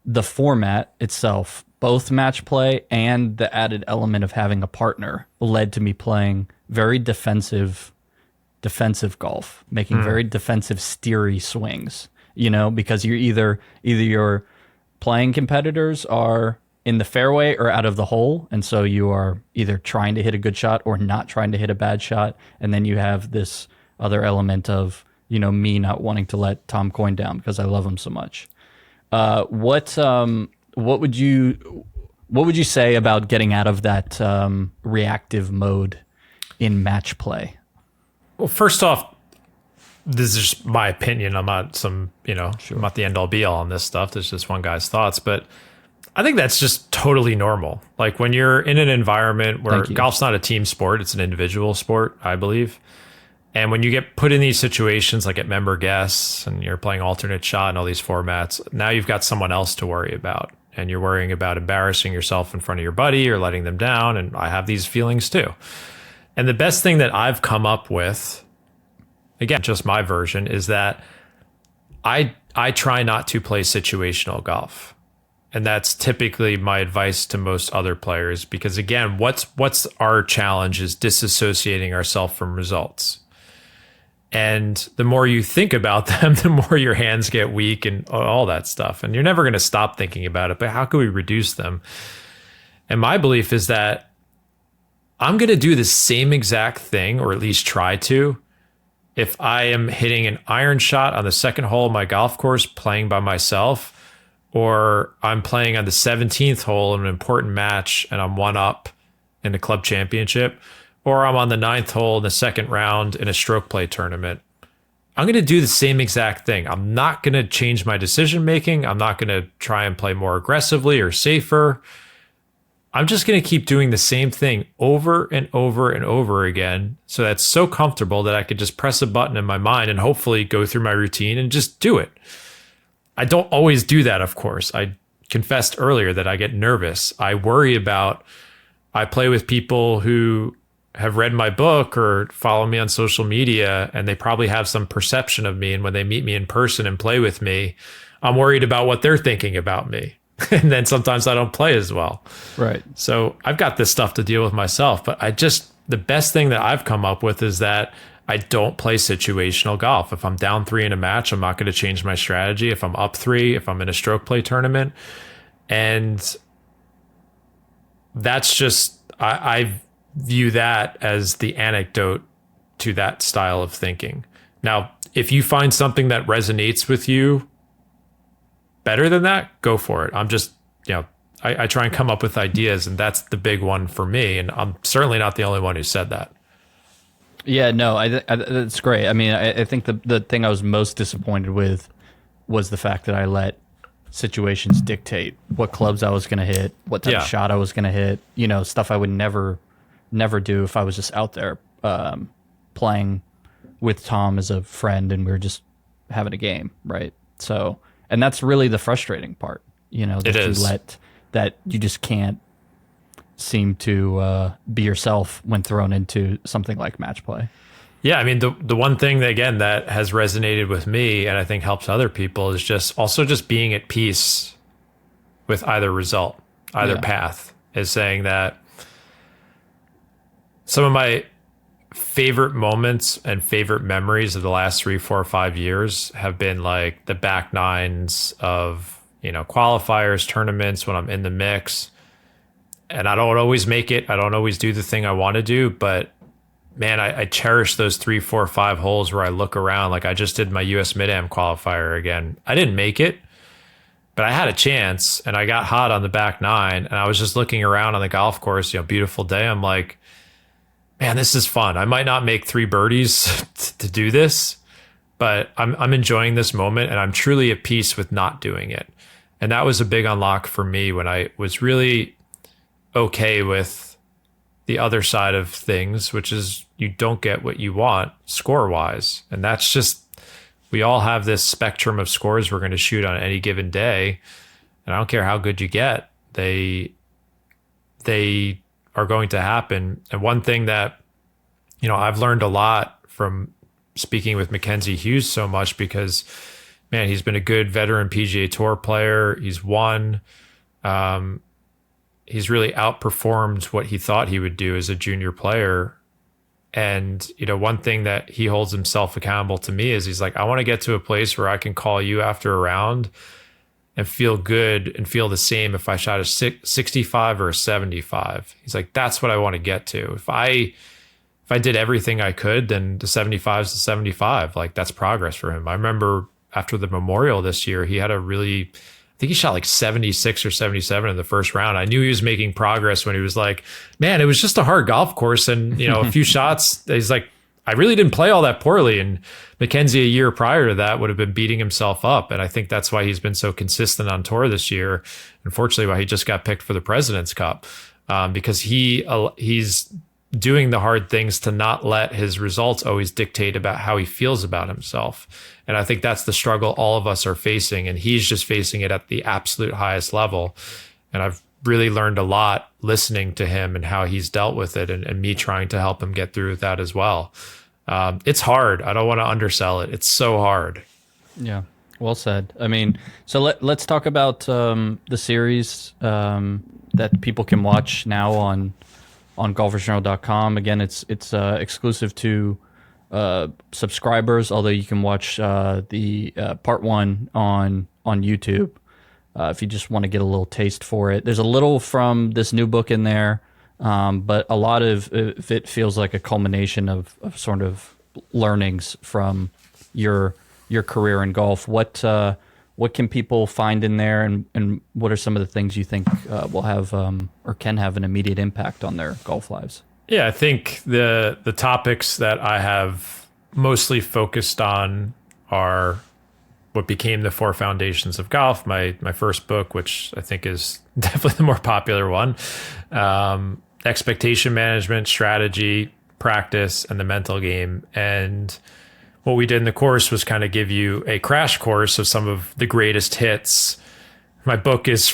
the format itself, both match play and the added element of having a partner, led to me playing very defensive golf, making very defensive steery swings, because you're either your playing competitors are in the fairway or out of the hole. And so you are either trying to hit a good shot or not trying to hit a bad shot. And then you have this other element of, me not wanting to let Tom Coyne down because I love him so much. What would you say about getting out of that reactive mode in match play? Well, first off, this is just my opinion. I'm not I'm not the end all be all on this stuff. This is just one guy's thoughts, but I think that's just totally normal. Like when you're in an environment where golf's not a team sport, it's an individual sport, I believe. And when you get put in these situations, like at member guests and you're playing alternate shot and all these formats, now you've got someone else to worry about. And you're worrying about embarrassing yourself in front of your buddy or letting them down. And I have these feelings too. And the best thing that I've come up with, again, just my version, is that I try not to play situational golf. And that's typically my advice to most other players, because again, what's our challenge is disassociating ourselves from results. And the more you think about them, the more your hands get weak and all that stuff. And you're never going to stop thinking about it, but how can we reduce them? And my belief is that I'm going to do the same exact thing, or at least try to, if I am hitting an iron shot on the second hole of my golf course playing by myself, or I'm playing on the 17th hole in an important match and I'm one up in the club championship, or I'm on the 9th hole in the second round in a stroke play tournament. I'm going to do the same exact thing. I'm not going to change my decision making. I'm not going to try and play more aggressively or safer. I'm just going to keep doing the same thing over and over and over again. So that's so comfortable that I could just press a button in my mind and hopefully go through my routine and just do it. I don't always do that, of course. I confessed earlier that I get nervous. I play with people who have read my book or follow me on social media, and they probably have some perception of me. And when they meet me in person and play with me, I'm worried about what they're thinking about me. And then sometimes I don't play as well. Right. So I've got this stuff to deal with myself, but the best thing that I've come up with is that I don't play situational golf. If I'm down 3 in a match, I'm not going to change my strategy. If I'm up 3, if I'm in a stroke play tournament, and that's just, I view that as the anecdote to that style of thinking. Now, if you find something that resonates with you better than that, go for it. I'm just, I try and come up with ideas, and that's the big one for me. And I'm certainly not the only one who said that. Yeah, no, that's great. I mean, I think the thing I was most disappointed with was the fact that I let situations dictate what clubs I was going to hit, what type of shot I was going to hit, stuff I would never do if I was just out there playing with Tom as a friend and we were just having a game, right? So, and that's really the frustrating part, that you just can't seem to be yourself when thrown into something like match play. Yeah, I mean, the one thing that, again, that has resonated with me and I think helps other people is just being at peace with either result, either path, is saying that some of my favorite moments and favorite memories of the last 3, 4, 5 years have been like the back nines of, qualifiers, tournaments, when I'm in the mix. And I don't always make it. I don't always do the thing I want to do, but man, I cherish those 3, 4, 5 holes where I look around. Like I just did my US Mid-Am qualifier again. I didn't make it, but I had a chance and I got hot on the back nine, and I was just looking around on the golf course, beautiful day. I'm like, man, this is fun. I might not make 3 birdies to do this, but I'm enjoying this moment, and I'm truly at peace with not doing it. And that was a big unlock for me when I was really okay with the other side of things, which is you don't get what you want score-wise. And that's just, we all have this spectrum of scores we're going to shoot on any given day. And I don't care how good you get, they are going to happen. And one thing that, I've learned a lot from speaking with Mackenzie Hughes so much, because, man, he's been a good veteran PGA Tour player. He's won. He's really outperformed what he thought he would do as a junior player. And, one thing that he holds himself accountable to me is he's like, I want to get to a place where I can call you after a round and feel good and feel the same if I shot a 65 or a 75. He's like, that's what I want to get to. If I did everything I could, then the 75 is the 75. Like, that's progress for him. I remember after the Memorial this year, he had I think he shot like 76 or 77 in the first round. I knew he was making progress when he was like, man, it was just a hard golf course. And, a few shots, he's like, I really didn't play all that poorly. And Mackenzie a year prior to that would have been beating himself up. And I think that's why he's been so consistent on tour this year. Unfortunately, why he just got picked for the President's Cup, because he's doing the hard things to not let his results always dictate about how he feels about himself. And I think that's the struggle all of us are facing. And he's just facing it at the absolute highest level. And I've really learned a lot listening to him and how he's dealt with it, and me trying to help him get through that as well. It's hard. I don't want to undersell it. It's so hard. Yeah. Well said. I mean, so let's talk about the series that people can watch now on golfersjournal.com. Again, it's exclusive to subscribers, although you can watch the part 1 on YouTube if you just want to get a little taste for it. There's a little from this new book in there, but a lot of it feels like a culmination of sort of learnings from your career in golf. What can people find in there, and what are some of the things you think will have or can have an immediate impact on their golf lives? Yeah, I think the topics that I have mostly focused on are what became the Four Foundations of Golf, my first book, which I think is definitely the more popular one. Expectation management, strategy, practice, and the mental game. And what we did in the course was kind of give you a crash course of some of the greatest hits. My book is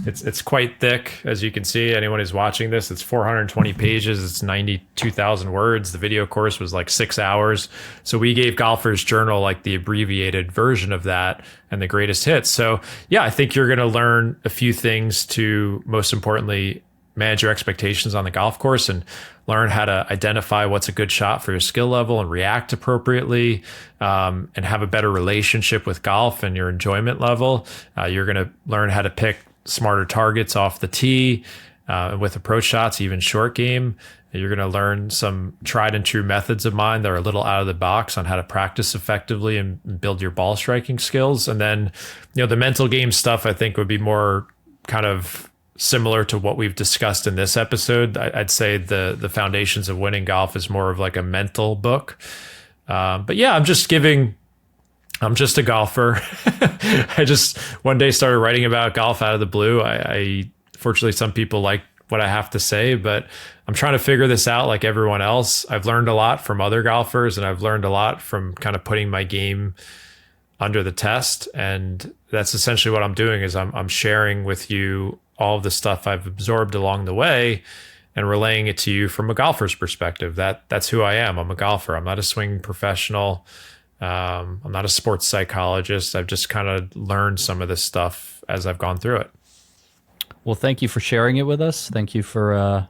it's quite thick, as you can see. Anyone who's watching this, it's 420 pages. It's 92,000 words. The video course was like 6 hours. So we gave Golfer's Journal like the abbreviated version of that and the greatest hits. So yeah, I think you're going to learn a few things to, most importantly, manage your expectations on the golf course and learn how to identify what's a good shot for your skill level and react appropriately, and have a better relationship with golf and your enjoyment level. You're going to learn how to pick smarter targets off the tee, with approach shots, even short game. You're going to learn some tried and true methods of mine that are a little out of the box on how to practice effectively and build your ball striking skills. And then, the mental game stuff I think would be more kind of similar to what we've discussed in this episode. I'd say the Foundations of Winning Golf is more of like a mental book. But yeah, I'm just a golfer. I just one day started writing about golf out of the blue. I fortunately, some people like what I have to say, but I'm trying to figure this out like everyone else. I've learned a lot from other golfers, and I've learned a lot from kind of putting my game under the test. And that's essentially what I'm doing is I'm sharing with you all of the stuff I've absorbed along the way and relaying it to you from a golfer's perspective. That's who I am. I'm a golfer. I'm not a swing professional. I'm not a sports psychologist. I've just kind of learned some of this stuff as I've gone through it. Well, thank you for sharing it with us. Thank you for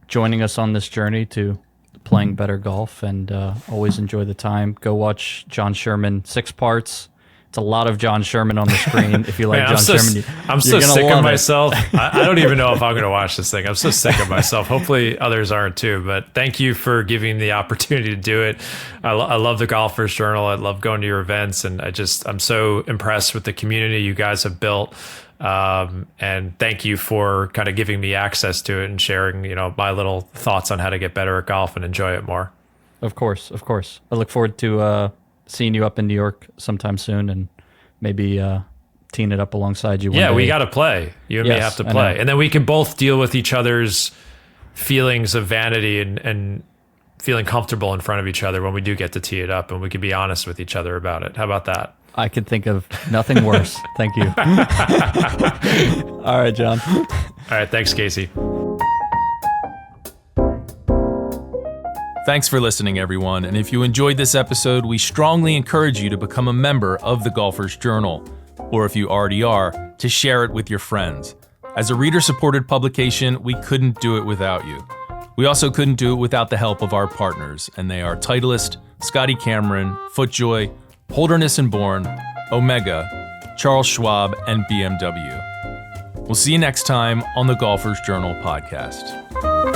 joining us on this journey to playing better golf, and always enjoy the time. Go watch Jon Sherman, 6 parts. It's a lot of Jon Sherman on the screen. If you like Jon Sherman, I'm so sick of myself. I don't even know if I'm going to watch this thing. I'm so sick of myself. Hopefully others aren't too, but thank you for giving the opportunity to do it. I love the Golfer's Journal. I love going to your events, and I'm so impressed with the community you guys have built. And thank you for kind of giving me access to it and sharing, my little thoughts on how to get better at golf and enjoy it more. Of course. I look forward to seeing you up in New York sometime soon, and maybe teeing it up alongside you one day. We got to play. You and me have to play. And then we can both deal with each other's feelings of vanity and feeling comfortable in front of each other when we do get to tee it up, and we can be honest with each other about it. How about that? I could think of nothing worse. Thank you. All right, Jon. All right. Thanks, Casey. Thanks for listening, everyone. And if you enjoyed this episode, we strongly encourage you to become a member of the Golfer's Journal, or if you already are, to share it with your friends. As a reader-supported publication, we couldn't do it without you. We also couldn't do it without the help of our partners, and they are Titleist, Scotty Cameron, FootJoy, Holderness & Bourne, Omega, Charles Schwab, and BMW. We'll see you next time on the Golfer's Journal podcast.